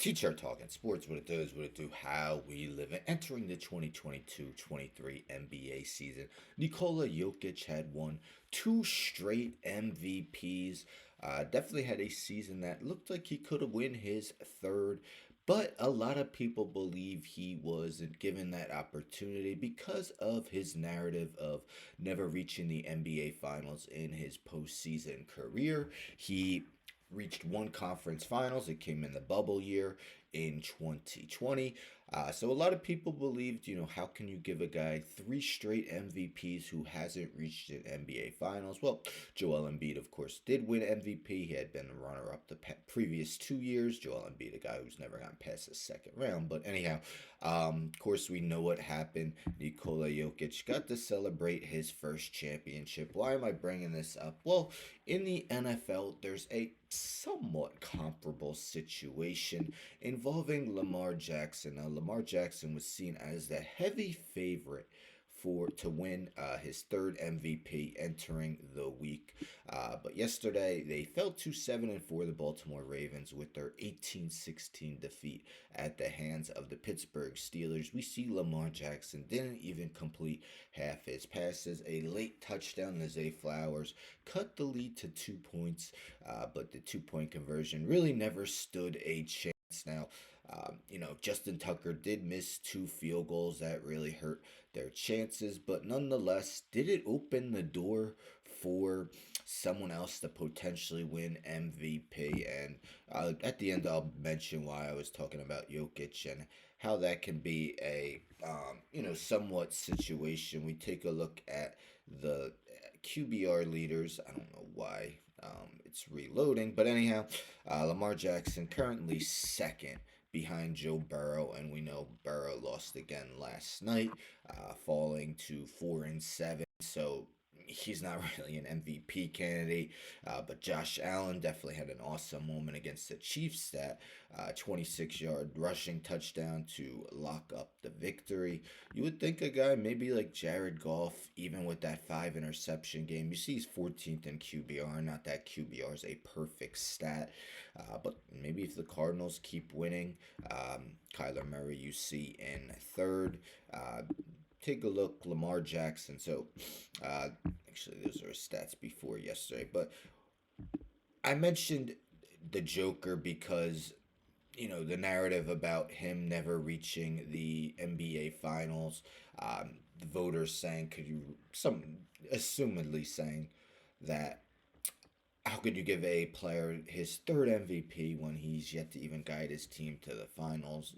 Teacher Talking Sports, what it does, what it do, how we live it. Entering the 2022-23 NBA season, Nikola Jokic had won two straight MVPs. Definitely had a season that looked like he could have won his third, but a lot of people believe he wasn't given that opportunity because of his narrative of never reaching the NBA Finals in his postseason career. He reached one conference finals. It came in the bubble year in 2020. So a lot of people believed, how can you give a guy three straight MVPs who hasn't reached an NBA Finals? Well, Joel Embiid, of course, did win MVP. He had been the runner-up the previous 2 years. Joel Embiid, a guy who's never gotten past the second round. But anyhow, of course, we know what happened. Nikola Jokic got to celebrate his first championship. Why am I bringing this up? Well, in the NFL, there's a somewhat comparable situation involving Lamar Jackson. Now, Lamar Jackson was seen as the heavy favorite to win his third MVP entering the week. But yesterday they fell to 7-4 the Baltimore Ravens with their 18-16 defeat at the hands of the Pittsburgh Steelers. We see Lamar Jackson didn't even complete half his passes. A late touchdown to Zay Flowers cut the lead to 2 points, but the 2 point conversion really never stood a chance. Now, Justin Tucker did miss two field goals that really hurt their chances, but nonetheless, did it open the door for someone else to potentially win MVP? And at the end, I'll mention why I was talking about Jokic and how that can be a somewhat situation. We take a look at the QBR leaders. I don't know why it's reloading, but anyhow, Lamar Jackson currently second behind Joe Burrow, and we know Burrow lost again last night, falling to 4-7. So he's not really an MVP candidate, but Josh Allen definitely had an awesome moment against the Chiefs. That 26-yard rushing touchdown to lock up the victory. You would think a guy maybe like Jared Goff, even with that 5 interception game, you see he's 14th in QBR. Not that QBR is a perfect stat, but maybe if the Cardinals keep winning, Kyler Murray you see in third. Take a look, Lamar Jackson. So, actually, those are his stats before yesterday. But I mentioned the Joker because the narrative about him never reaching the NBA Finals. The voters saying, could you some assumedly saying that how could you give a player his third MVP when he's yet to even guide his team to the finals?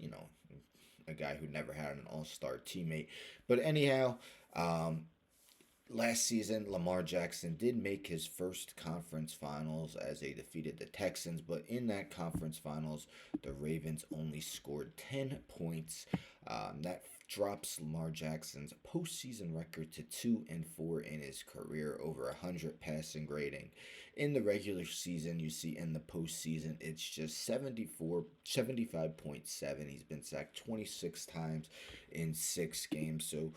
A guy who never had an All Star teammate. But anyhow, last season, Lamar Jackson did make his first conference finals as they defeated the Texans, but in that conference finals, the Ravens only scored 10 points. That drops Lamar Jackson's postseason record to 2-4 in his career, over 100 passing grading. In the regular season, you see in the postseason, it's just 75.7. He's been sacked 26 times in 6 games. So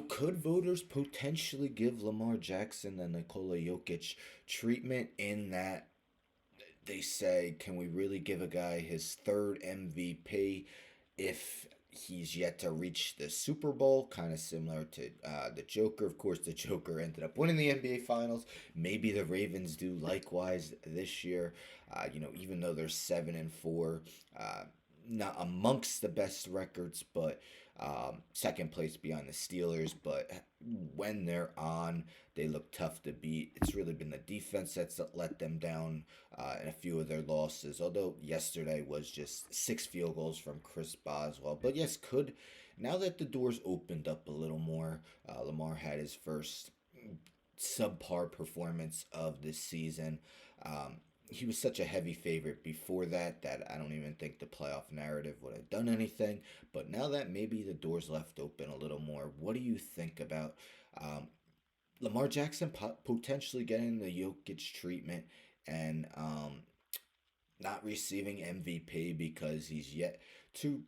could voters potentially give Lamar Jackson the Nikola Jokic treatment in that they say, can we really give a guy his third MVP if he's yet to reach the Super Bowl? Kind of similar to the Joker. Of course, the Joker ended up winning the NBA Finals. Maybe the Ravens do likewise this year. Even though they're 7-4, not amongst the best records, but second place behind the Steelers. But when they're on, they look tough to beat. It's really been the defense that's let them down in a few of their losses. Although yesterday was just 6 field goals from Chris Boswell. But yes, now that the doors opened up a little more, Lamar had his first subpar performance of this season. He was such a heavy favorite before that I don't even think the playoff narrative would have done anything. But now that maybe the doors left open a little more, what do you think about Lamar Jackson potentially getting the Jokic treatment and not receiving MVP because he's yet to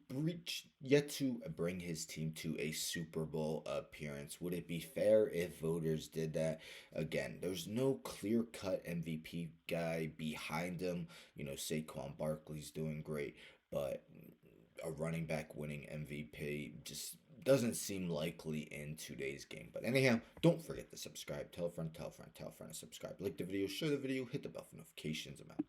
bring his team to a Super Bowl appearance. Would it be fair if voters did that? Again, there's no clear-cut MVP guy behind him. Saquon Barkley's doing great, but a running back winning MVP just doesn't seem likely in today's game. But anyhow, don't forget to subscribe. Tell a friend, tell a friend, tell a friend to subscribe. Like the video, share the video, hit the bell for notifications. I'm out.